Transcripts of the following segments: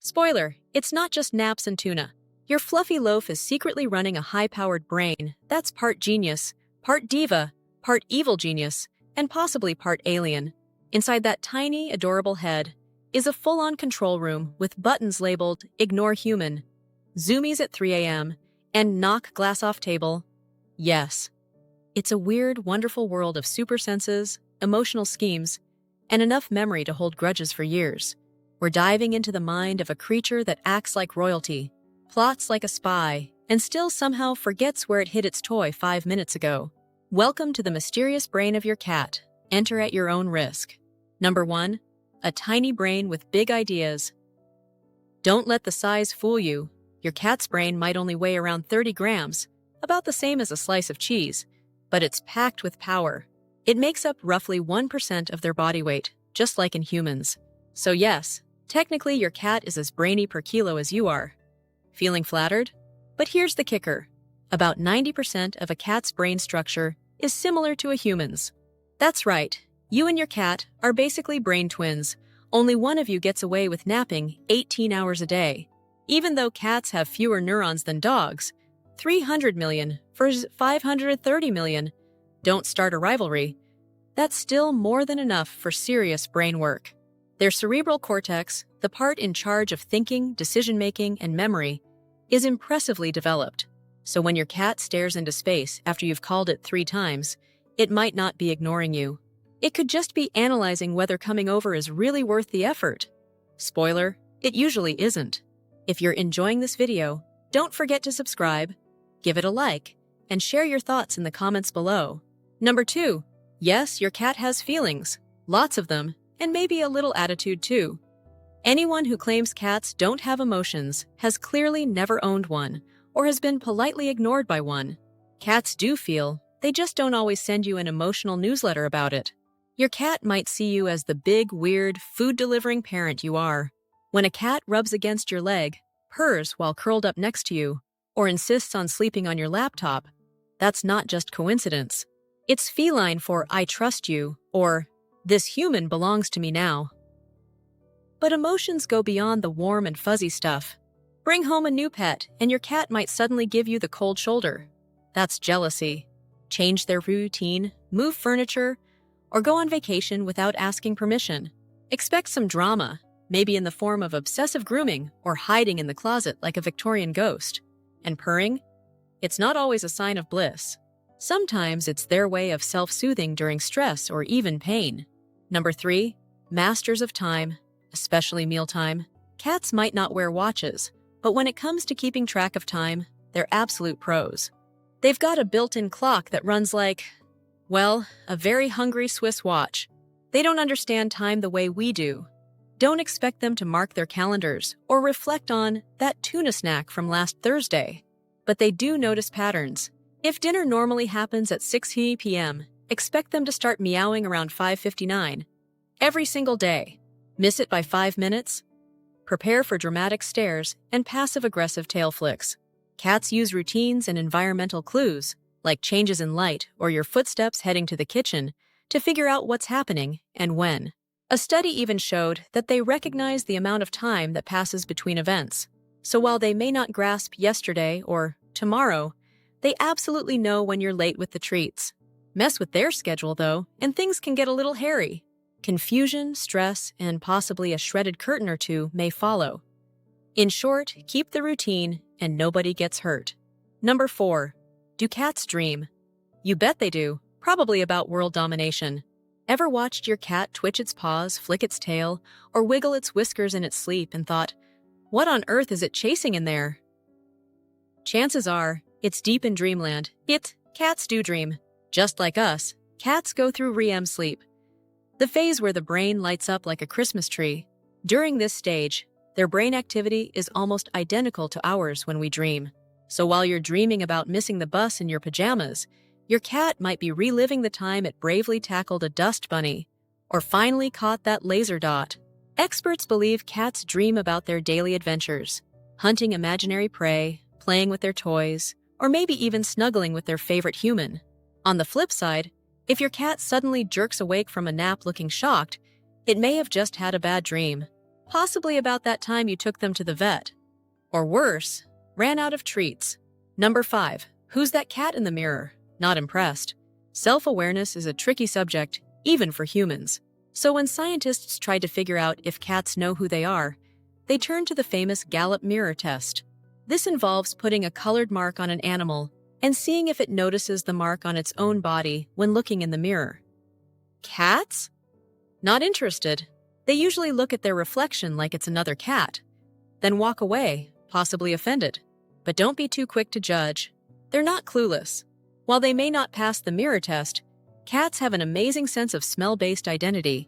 Spoiler, it's not just naps and tuna. Your fluffy loaf is secretly running a high-powered brain that's part genius, part diva, part evil genius, and possibly part alien. Inside that tiny, adorable head is a full-on control room with buttons labeled Ignore Human, Zoomies at 3 a.m., and Knock Glass Off Table. Yes. It's a weird, wonderful world of super senses, emotional schemes, and enough memory to hold grudges for years. We're diving into the mind of a creature that acts like royalty, plots like a spy, and still somehow forgets where it hid its toy 5 minutes ago. Welcome to the mysterious brain of your cat. Enter at your own risk. Number 1. A tiny brain with big ideas. Don't let the size fool you. Your cat's brain might only weigh around 30 grams, about the same as a slice of cheese, but it's packed with power. It makes up roughly 1% of their body weight, just like in humans. So yes, technically your cat is as brainy per kilo as you are. Feeling flattered? But here's the kicker. About 90% of a cat's brain structure is similar to a human's. That's right, you and your cat are basically brain twins. Only one of you gets away with napping 18 hours a day. Even though cats have fewer neurons than dogs, 300 million versus 530 million, don't start a rivalry. That's still more than enough for serious brain work. Their cerebral cortex, the part in charge of thinking, decision-making, and memory, is impressively developed. So when your cat stares into space after you've called it 3 times, it might not be ignoring you. It could just be analyzing whether coming over is really worth the effort. Spoiler, it usually isn't. If you're enjoying this video, don't forget to subscribe, give it a like, and share your thoughts in the comments below. Number 2. Yes, your cat has feelings. Lots of them, and maybe a little attitude too. Anyone who claims cats don't have emotions has clearly never owned one, or has been politely ignored by one. Cats do feel, they just don't always send you an emotional newsletter about it. Your cat might see you as the big, weird, food-delivering parent you are. When a cat rubs against your leg, purrs while curled up next to you, or insists on sleeping on your laptop, that's not just coincidence. It's feline for I trust you, or this human belongs to me now. But emotions go beyond the warm and fuzzy stuff. Bring home a new pet, and your cat might suddenly give you the cold shoulder. That's jealousy. Change their routine, move furniture, or go on vacation without asking permission. Expect some drama, maybe in the form of obsessive grooming or hiding in the closet like a Victorian ghost. And purring? It's not always a sign of bliss. Sometimes it's their way of self-soothing during stress or even pain. Number 3. Masters of time, especially mealtime. Cats might not wear watches, but when it comes to keeping track of time, they're absolute pros. They've got a built-in clock that runs like, well, a very hungry Swiss watch. They don't understand time the way we do. Don't expect them to mark their calendars or reflect on that tuna snack from last Thursday. But they do notice patterns. If dinner normally happens at 6 p.m., expect them to start meowing around 5:59 every single day. Miss it by 5 minutes? Prepare for dramatic stares and passive-aggressive tail flicks. Cats use routines and environmental clues, like changes in light or your footsteps heading to the kitchen, to figure out what's happening and when. A study even showed that they recognize the amount of time that passes between events. So while they may not grasp yesterday or tomorrow, they absolutely know when you're late with the treats. Mess with their schedule, though, and things can get a little hairy. Confusion, stress, and possibly a shredded curtain or two may follow. In short, keep the routine and nobody gets hurt. Number 4. Do cats dream? You bet they do, probably about world domination. Ever watched your cat twitch its paws, flick its tail, or wiggle its whiskers in its sleep and thought, what on earth is it chasing in there? Chances are, it's deep in dreamland. Cats do dream. Just like us, cats go through REM sleep, the phase where the brain lights up like a Christmas tree. During this stage, their brain activity is almost identical to ours when we dream. So while you're dreaming about missing the bus in your pajamas, your cat might be reliving the time it bravely tackled a dust bunny, or finally caught that laser dot. Experts believe cats dream about their daily adventures, hunting imaginary prey, playing with their toys, or maybe even snuggling with their favorite human. On the flip side, if your cat suddenly jerks awake from a nap looking shocked, it may have just had a bad dream. Possibly about that time you took them to the vet. Or worse, ran out of treats. Number 5. Who's that cat in the mirror? Not impressed. Self-awareness is a tricky subject, even for humans. So when scientists try to figure out if cats know who they are, they turn to the famous Gallup mirror test. This involves putting a colored mark on an animal and seeing if it notices the mark on its own body when looking in the mirror. Cats? Not interested. They usually look at their reflection like it's another cat, then walk away, possibly offended. But don't be too quick to judge. They're not clueless. While they may not pass the mirror test, cats have an amazing sense of smell-based identity.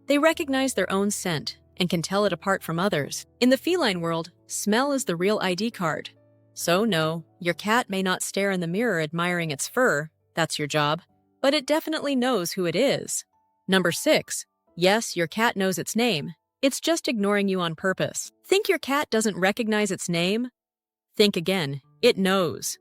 They recognize their own scent and can tell it apart from others. In the feline world, smell is the real ID card. So no, your cat may not stare in the mirror admiring its fur, that's your job, but it definitely knows who it is. Number 6. Yes, your cat knows its name. It's just ignoring you on purpose. Think your cat doesn't recognize its name? Think again. It knows.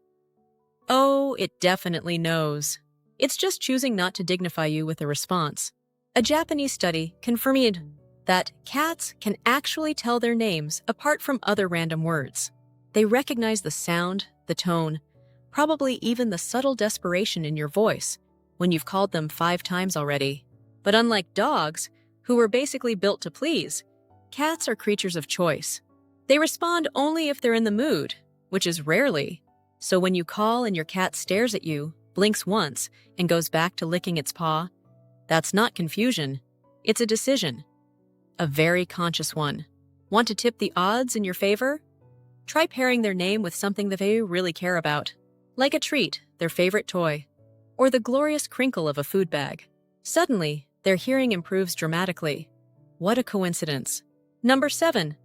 Oh, it definitely knows. It's just choosing not to dignify you with a response. A Japanese study confirmed that cats can actually tell their names apart from other random words. They recognize the sound, the tone, probably even the subtle desperation in your voice when you've called them 5 times already. But unlike dogs, who were basically built to please, cats are creatures of choice. They respond only if they're in the mood, which is rarely. So when you call and your cat stares at you, blinks once, and goes back to licking its paw, that's not confusion. It's a decision. A very conscious one. Want to tip the odds in your favor? Try pairing their name with something that they really care about, like a treat, their favorite toy, or the glorious crinkle of a food bag. Suddenly, their hearing improves dramatically. What a coincidence. Number 7.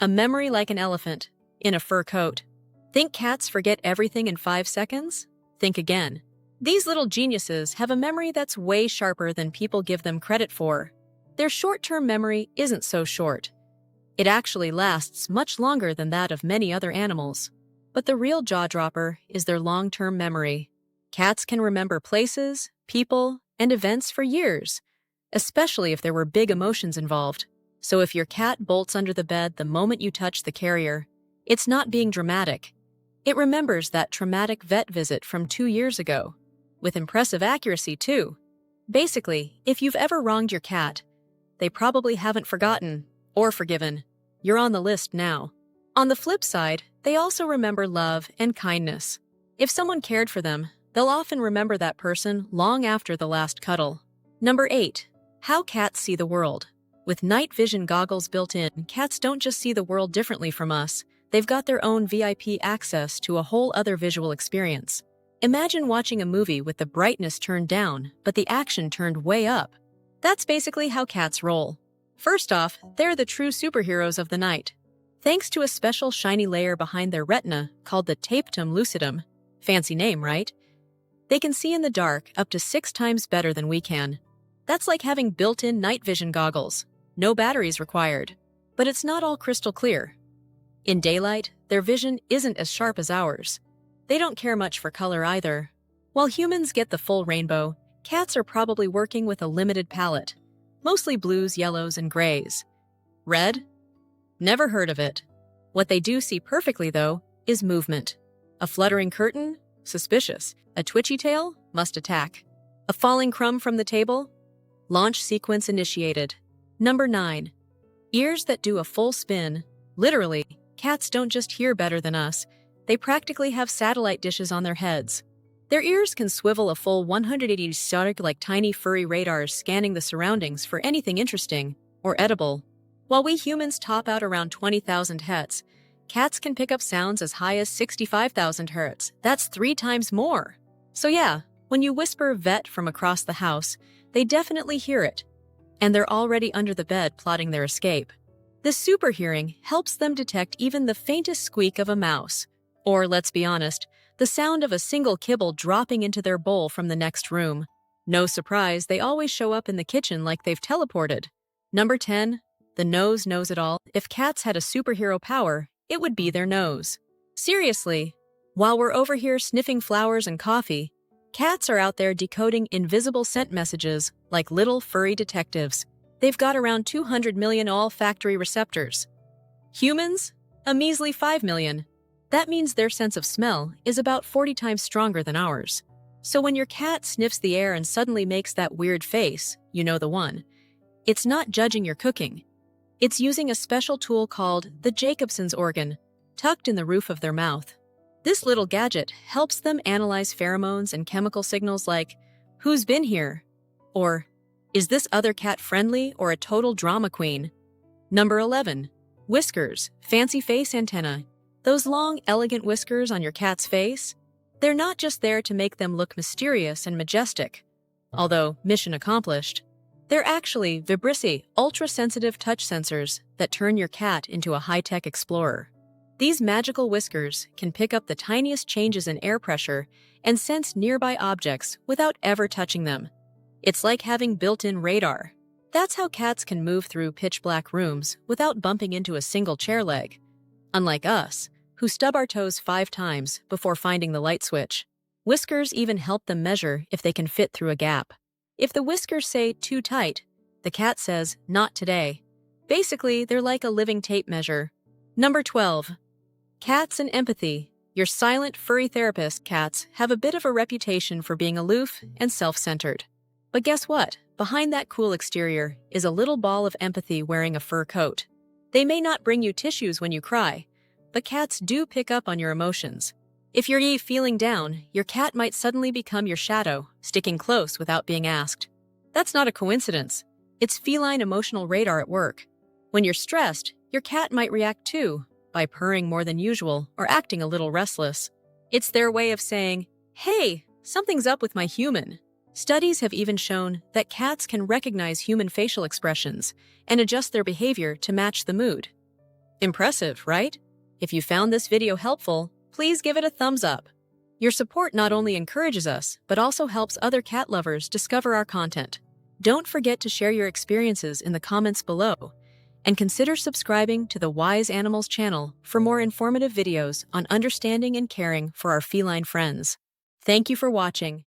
A memory like an elephant, in a fur coat. Think cats forget everything in 5 seconds? Think again. These little geniuses have a memory that's way sharper than people give them credit for. Their short-term memory isn't so short. It actually lasts much longer than that of many other animals. But the real jaw-dropper is their long-term memory. Cats can remember places, people, and events for years, especially if there were big emotions involved. So if your cat bolts under the bed the moment you touch the carrier, it's not being dramatic. It remembers that traumatic vet visit from 2 years ago, with impressive accuracy too. Basically, if you've ever wronged your cat, they probably haven't forgotten or forgiven. You're on the list now. On the flip side, they also remember love and kindness. If someone cared for them, they'll often remember that person long after the last cuddle. Number 8. How cats see the world. With night vision goggles built in, cats don't just see the world differently from us. They've got their own VIP access to a whole other visual experience. Imagine watching a movie with the brightness turned down, but the action turned way up. That's basically how cats roll. First off, they're the true superheroes of the night. Thanks to a special shiny layer behind their retina called the tapetum lucidum, fancy name, right? They can see in the dark up to 6 times better than we can. That's like having built-in night vision goggles. No batteries required. But it's not all crystal clear. In daylight, their vision isn't as sharp as ours. They don't care much for color either. While humans get the full rainbow, cats are probably working with a limited palette. Mostly blues, yellows, and grays. Red? Never heard of it. What they do see perfectly, though, is movement. A fluttering curtain? Suspicious. A twitchy tail? Must attack. A falling crumb from the table? Launch sequence initiated. Number 9. Ears that do a full spin. Literally, cats don't just hear better than us. They practically have satellite dishes on their heads. Their ears can swivel a full 180 degrees like tiny furry radars scanning the surroundings for anything interesting or edible. While we humans top out around 20,000 Hz, cats can pick up sounds as high as 65,000 Hz. That's 3 times more. So yeah, when you whisper vet from across the house, they definitely hear it. And they're already under the bed plotting their escape. This super hearing helps them detect even the faintest squeak of a mouse. Or, let's be honest, the sound of a single kibble dropping into their bowl from the next room. No surprise, they always show up in the kitchen like they've teleported. Number 10. The nose knows it all. If cats had a superhero power, it would be their nose. Seriously, while we're over here sniffing flowers and coffee, cats are out there decoding invisible scent messages like little furry detectives. They've got around 200 million olfactory receptors. Humans? A measly 5 million. That means their sense of smell is about 40 times stronger than ours. So when your cat sniffs the air and suddenly makes that weird face, you know the one. It's not judging your cooking. It's using a special tool called the Jacobson's organ, tucked in the roof of their mouth. This little gadget helps them analyze pheromones and chemical signals like, "Who's been here?" Or, "Is this other cat friendly or a total drama queen?" Number 11. Whiskers, fancy face antenna. Those long, elegant whiskers on your cat's face? They're not just there to make them look mysterious and majestic, although mission accomplished. They're actually vibrissi, ultra-sensitive touch sensors that turn your cat into a high-tech explorer. These magical whiskers can pick up the tiniest changes in air pressure and sense nearby objects without ever touching them. It's like having built-in radar. That's how cats can move through pitch-black rooms without bumping into a single chair leg. Unlike us, who stub our toes 5 times before finding the light switch. Whiskers even help them measure if they can fit through a gap. If the whiskers say too tight, the cat says, "Not today." Basically, they're like a living tape measure. Number 12. Cats and empathy. Your silent, furry therapist cats have a bit of a reputation for being aloof and self-centered. But guess what? Behind that cool exterior is a little ball of empathy wearing a fur coat. They may not bring you tissues when you cry, but cats do pick up on your emotions. If you're feeling down, your cat might suddenly become your shadow, sticking close without being asked. That's not a coincidence. It's feline emotional radar at work. When you're stressed, your cat might react too, by purring more than usual or acting a little restless. It's their way of saying, "Hey, something's up with my human." Studies have even shown that cats can recognize human facial expressions and adjust their behavior to match the mood. Impressive, right? If you found this video helpful, please give it a thumbs up. Your support not only encourages us, but also helps other cat lovers discover our content. Don't forget to share your experiences in the comments below, and consider subscribing to the Wise Animals channel for more informative videos on understanding and caring for our feline friends. Thank you for watching.